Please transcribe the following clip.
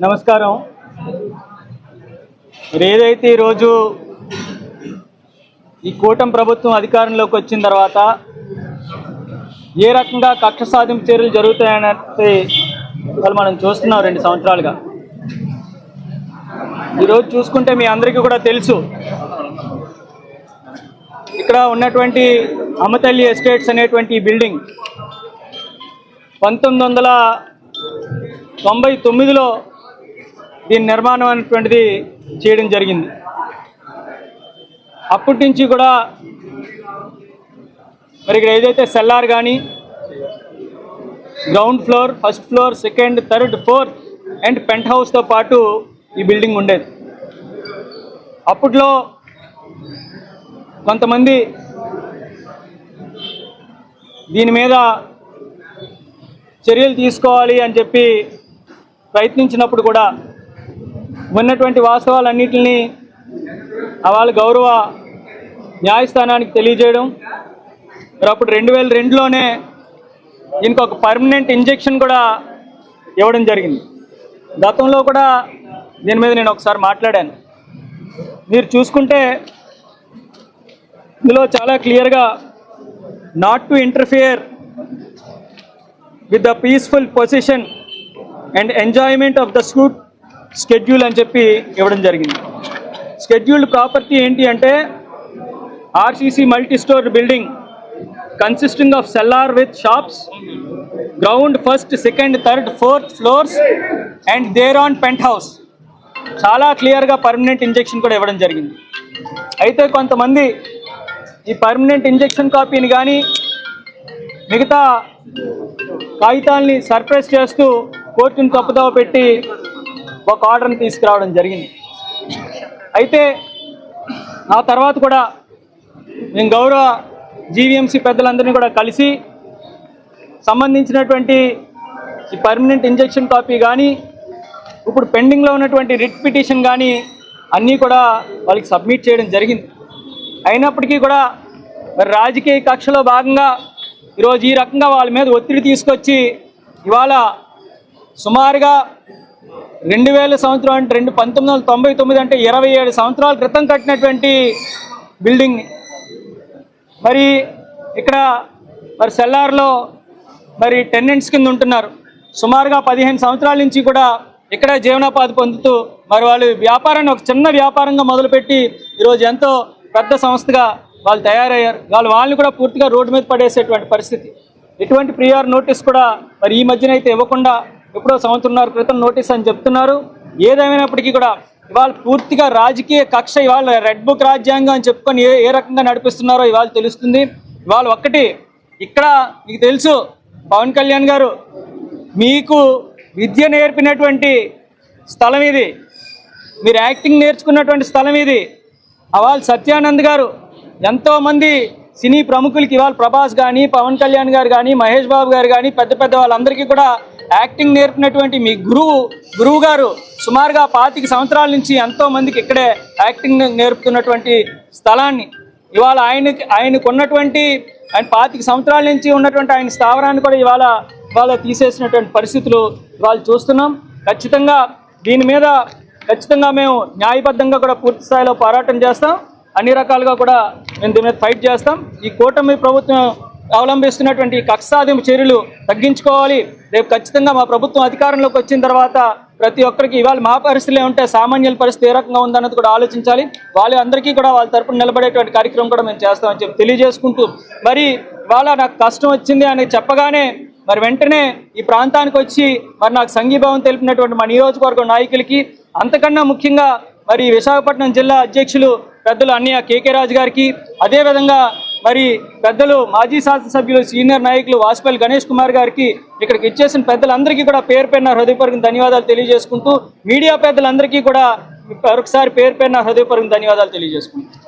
నమస్కారం. ఏదైతే ఈరోజు ఈ కూటమి ప్రభుత్వం అధికారంలోకి వచ్చిన తర్వాత ఏ రకంగా కక్ష సాధింపు చర్యలు జరుగుతాయనేది మనం చూస్తున్నాం 2 సంవత్సరాలుగా. ఈరోజు చూసుకుంటే మీ అందరికీ కూడా తెలుసు, ఇక్కడ ఉన్నటువంటి అమ్మతల్లి ఎస్టేట్స్ అనేటువంటి బిల్డింగ్ 1999లో దీని నిర్మాణం అనేటువంటిది చేయడం జరిగింది. అప్పటి నుంచి కూడా మరి ఇక్కడ ఏదైతే సెల్లార్ కానీ ground floor, first floor, second, third, fourth and pent హౌస్తో పాటు ఈ బిల్డింగ్ ఉండేది. అప్పట్లో కొంతమంది దీని మీద చర్యలు తీసుకోవాలి అని చెప్పి ప్రయత్నించినప్పుడు కూడా ఉన్నటువంటి వాస్తవాలన్నింటినీ వాళ్ళ గౌరవ న్యాయస్థానానికి తెలియజేయడం, మరి అప్పుడు 2002లోనే దీనికి ఒక పర్మనెంట్ ఇంజెక్షన్ కూడా ఇవ్వడం జరిగింది. గతంలో కూడా దీని మీద నేను ఒకసారి మాట్లాడాను. మీరు చూసుకుంటే ఇందులో చాలా క్లియర్గా not to interfere with the peaceful position and enjoyment of the suit schedule అని చెప్పి ఇవ్వడం జరిగింది. షెడ్యూల్డ్ ప్రాపర్టీ ఏంటి అంటే RCC multi store building consisting of cellar with shops, ground, first, second, third, fourth floors and there on penthouse. చాలా క్లియర్గా permanent injection కూడా ఇవ్వడం జరిగింది. అయితే కొంతమంది ఈ పర్మనెంట్ ఇంజెక్షన్ కాపీని కానీ మిగతా కాగితాలని సర్ప్రైజ్ చేస్తూ కోర్టును తప్పుదోవ పెట్టి ఒక ఆర్డర్ని తీసుకురావడం జరిగింది. అయితే ఆ తర్వాత కూడా మేము గౌరవ జీవీఎంసీ పెద్దలందరినీ కూడా కలిసి సంబంధించినటువంటి ఈ పర్మనెంట్ ఇంజెక్షన్ కాపీ కానీ ఇప్పుడు పెండింగ్లో ఉన్నటువంటి రిట్ పిటిషన్ కానీ అన్నీ కూడా వాళ్ళకి సబ్మిట్ చేయడం జరిగింది. అయినప్పటికీ కూడా మరి రాజకీయ కక్షలో భాగంగా ఈరోజు ఈ రకంగా వాళ్ళ మీద ఒత్తిడి తీసుకొచ్చి ఇవాళ సుమారుగా 2000 సంవత్సరం అంటే 1999 అంటే 27 సంవత్సరాల క్రితం కట్టినటువంటి బిల్డింగ్ మరి ఇక్కడ మరి సెల్లార్లో మరి టెనెంట్స్ కింద ఉంటున్నారు. సుమారుగా 15 సంవత్సరాల నుంచి కూడా ఇక్కడ జీవనోపాధి పొందుతూ మరి వాళ్ళు వ్యాపారాన్ని ఒక చిన్న వ్యాపారంగా మొదలుపెట్టి ఈరోజు ఎంతో పెద్ద సంస్థగా వాళ్ళు తయారయ్యారు. వాళ్ళని కూడా పూర్తిగా రోడ్డు మీద పడేసేటువంటి పరిస్థితి. ఎటువంటి ప్రియార్ నోటీస్ కూడా మరి ఈ మధ్యన అయితే ఇవ్వకుండా ఎప్పుడో 1.5 సంవత్సరం క్రితం నోటీస్ అని చెప్తున్నారు. ఏదేమైనప్పటికీ కూడా ఇవాళ పూర్తిగా రాజకీయ కక్ష, ఇవాళ రెడ్ బుక్ రాజ్యాంగం అని చెప్పుకొని ఏ రకంగా నడిపిస్తున్నారో ఇవాళ తెలుస్తుంది. ఇవాళ ఒక్కటి ఇక్కడ మీకు తెలుసు, పవన్ కళ్యాణ్ గారు మీకు విద్య నేర్పినటువంటి స్థలం ఇది, మీరు యాక్టింగ్ నేర్చుకున్నటువంటి స్థలం ఇది. ఇవాళ సత్యానంద్ గారు ఎంతోమంది సినీ ప్రముఖులకి ఇవాళ ప్రభాస్ కానీ, పవన్ కళ్యాణ్ గారు కానీ, మహేష్ బాబు గారు కానీ పెద్ద పెద్ద వాళ్ళందరికీ కూడా యాక్టింగ్ నేర్పినటువంటి మీ గురువు గారు సుమారుగా 25 సంవత్సరాల నుంచి ఎంతోమందికి ఇక్కడే యాక్టింగ్ నేర్పుతున్నటువంటి స్థలాన్ని ఇవాళ ఆయనకు ఉన్నటువంటి 25 సంవత్సరాల నుంచి ఉన్నటువంటి ఆయన స్థావరాన్ని కూడా ఇవాళ తీసేసినటువంటి పరిస్థితులు ఇవాళ చూస్తున్నాం. ఖచ్చితంగా దీని మీద మేము న్యాయబద్ధంగా కూడా పూర్తి స్థాయిలో పోరాటం చేస్తాం. అన్ని రకాలుగా కూడా మేము దీని మీద ఫైట్ చేస్తాం. ఈ కూటమి ప్రభుత్వం అవలంబిస్తున్నటువంటి కక్ష సాధింపు చర్యలు తగ్గించుకోవాలి. రేపు ఖచ్చితంగా మా ప్రభుత్వం అధికారంలోకి వచ్చిన తర్వాత ప్రతి ఒక్కరికి ఇవాళ మా పరిస్థితులే ఉంటే సామాన్యుల పరిస్థితి ఏ రకంగా ఉందన్నది కూడా ఆలోచించాలి. వాళ్ళందరికీ కూడా వాళ్ళ తరపున నిలబడేటువంటి కార్యక్రమం కూడా మేము చేస్తామని చెప్పి తెలియజేసుకుంటూ, మరి ఇవాళ నాకు కష్టం వచ్చింది అని చెప్పగానే మరి వెంటనే ఈ ప్రాంతానికి వచ్చి మరి నాకు సంఘీభావం తెలిపినటువంటి మా నియోజకవర్గం నాయకులకి, అంతకన్నా ముఖ్యంగా మరి విశాఖపట్నం జిల్లా అధ్యక్షులు పెద్దలు అన్నయ్య కేకే రాజు గారికి, అదేవిధంగా మరి పెద్దలు మాజీ శాసనసభ్యులు సీనియర్ నాయకులు వాసుపల్లి గణేష్ కుమార్ గారికి, ఇక్కడికి ఇచ్చేసిన పెద్దలందరికీ కూడా పేరున హృదయపూర్వక ధన్యవాదాలు తెలియజేసుకుంటూ, మీడియా పెద్దలందరికీ కూడా మరొకసారి పేరున హృదయపూర్వక ధన్యవాదాలు తెలియజేసుకుంటాం.